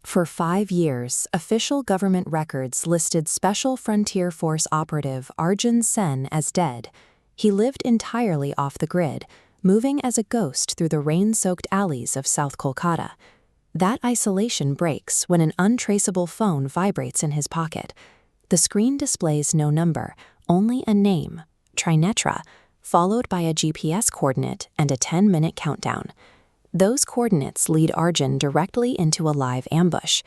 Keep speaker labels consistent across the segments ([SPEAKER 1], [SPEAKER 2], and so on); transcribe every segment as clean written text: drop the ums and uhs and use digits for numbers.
[SPEAKER 1] For 5 years, official government records listed Special Frontier Force operative Arjun Sen as dead. He lived entirely off the grid, moving as a ghost through the rain-soaked alleys of South Kolkata. That isolation breaks when an untraceable phone vibrates in his pocket. The screen displays no number, only a name, Trinetra, followed by a GPS coordinate and a 10-minute countdown. Those coordinates lead Arjun directly into a live ambush.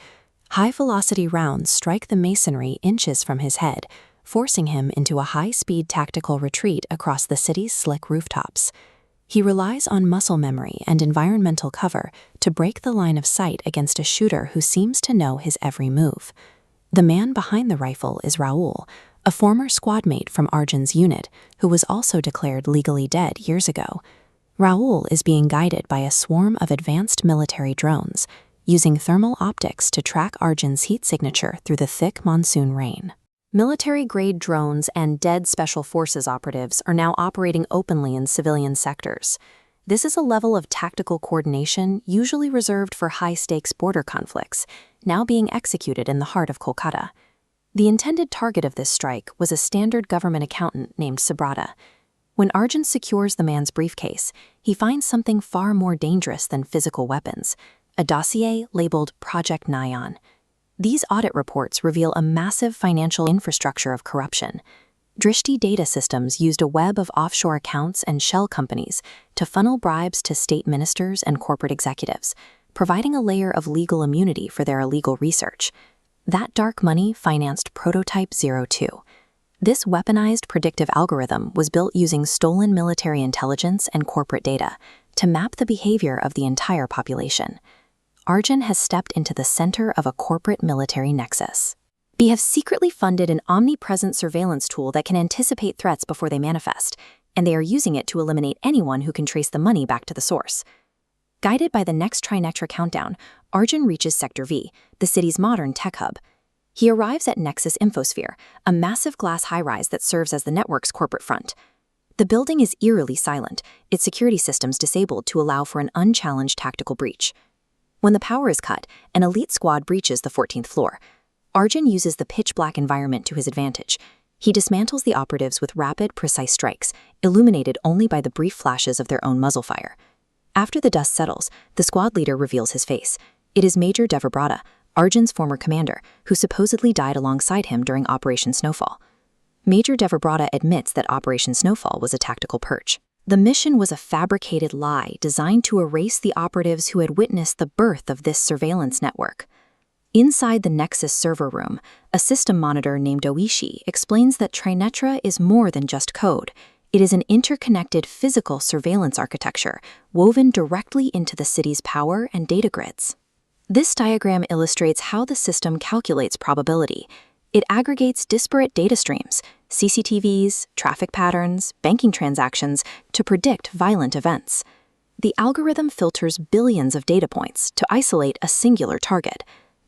[SPEAKER 1] High-velocity rounds strike the masonry inches from his head, forcing him into a high-speed tactical retreat across the city's slick rooftops. He relies on muscle memory and environmental cover to break the line of sight against a shooter who seems to know his every move. The man behind the rifle is Raul, a former squad mate from Arjun's unit who was also declared legally dead years ago. Raul is being guided by a swarm of advanced military drones, using thermal optics to track Arjun's heat signature through the thick monsoon rain. Military-grade drones and dead Special Forces operatives are now operating openly in civilian sectors. This is a level of tactical coordination usually reserved for high-stakes border conflicts, now being executed in the heart of Kolkata. The intended target of this strike was a standard government accountant named Subrata. When Arjun secures the man's briefcase, he finds something far more dangerous than physical weapons, a dossier labeled Project Nayan. These audit reports reveal a massive financial infrastructure of corruption. Drishti Data Systems used a web of offshore accounts and shell companies to funnel bribes to state ministers and corporate executives, providing a layer of legal immunity for their illegal research. That dark money financed Prototype 02. This weaponized predictive algorithm was built using stolen military intelligence and corporate data to map the behavior of the entire population. Arjun has stepped into the center of a corporate military nexus. We have secretly funded an omnipresent surveillance tool that can anticipate threats before they manifest, and they are using it to eliminate anyone who can trace the money back to the source. Guided by the next Trinetra countdown, Arjun reaches Sector V, the city's modern tech hub. He arrives at Nexus Infosphere, a massive glass high-rise that serves as the network's corporate front. The building is eerily silent, its security systems disabled to allow for an unchallenged tactical breach. When the power is cut, an elite squad breaches the 14th floor. Arjun uses the pitch-black environment to his advantage. He dismantles the operatives with rapid, precise strikes, illuminated only by the brief flashes of their own muzzle fire. After the dust settles, the squad leader reveals his face. It is Major Devabrata, Arjun's former commander, who supposedly died alongside him during Operation Snowfall. Major Devabrata admits that Operation Snowfall was a tactical purge. The mission was a fabricated lie designed to erase the operatives who had witnessed the birth of this surveillance network. Inside the Nexus server room, a system monitor named Oishi explains that Trinetra is more than just code. It is an interconnected physical surveillance architecture woven directly into the city's power and data grids. This diagram illustrates how the system calculates probability. It aggregates disparate data streams, CCTVs, traffic patterns, banking transactions, to predict violent events. The algorithm filters billions of data points to isolate a singular target.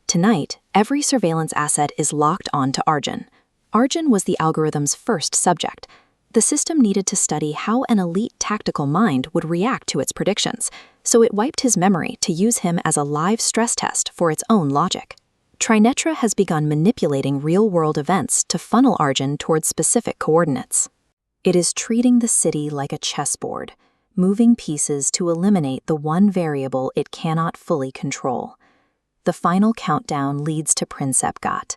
[SPEAKER 1] Tonight, every surveillance asset is locked on to Arjun. Arjun was the algorithm's first subject. The system needed to study how an elite tactical mind would react to its predictions, so it wiped his memory to use him as a live stress test for its own logic. Trinetra has begun manipulating real-world events to funnel Arjun towards specific coordinates. It is treating the city like a chessboard, moving pieces to eliminate the one variable it cannot fully control. The final countdown leads to Princep Ghat.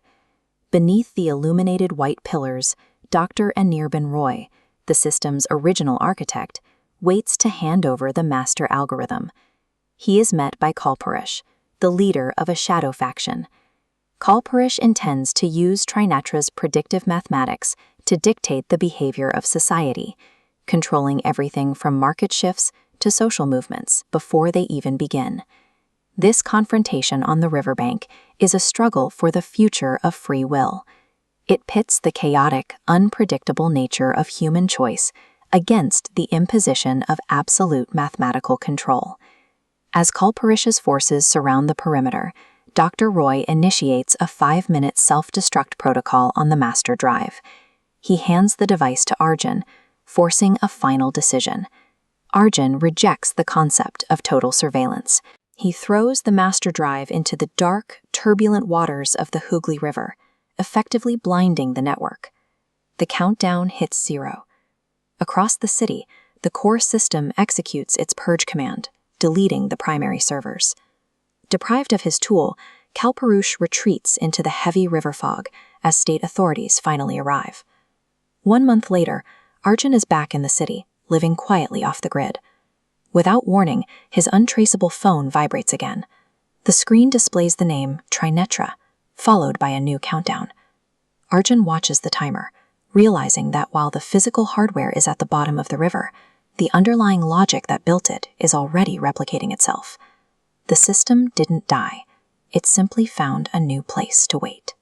[SPEAKER 1] Beneath the illuminated white pillars, Dr. Anirban Roy, the system's original architect, waits to hand over the master algorithm. He is met by Kalpurush, the leader of a shadow faction. Kalpurush intends to use Trinetra's predictive mathematics to dictate the behavior of society, controlling everything from market shifts to social movements before they even begin. This confrontation on the riverbank is a struggle for the future of free will. It pits the chaotic, unpredictable nature of human choice against the imposition of absolute mathematical control. As Kalpurush's forces surround the perimeter, Dr. Roy initiates a 5-minute self-destruct protocol on the master drive. He hands the device to Arjun, forcing a final decision. Arjun rejects the concept of total surveillance. He throws the master drive into the dark, turbulent waters of the Hooghly River, effectively blinding the network. The countdown hits 0. Across the city, the core system executes its purge command, deleting the primary servers. Deprived of his tool, Kalpurush retreats into the heavy river fog as state authorities finally arrive. 1 month later, Arjun is back in the city, living quietly off the grid. Without warning, his untraceable phone vibrates again. The screen displays the name Trinetra, followed by a new countdown. Arjun watches the timer, realizing that while the physical hardware is at the bottom of the river, the underlying logic that built it is already replicating itself. The system didn't die. It simply found a new place to wait.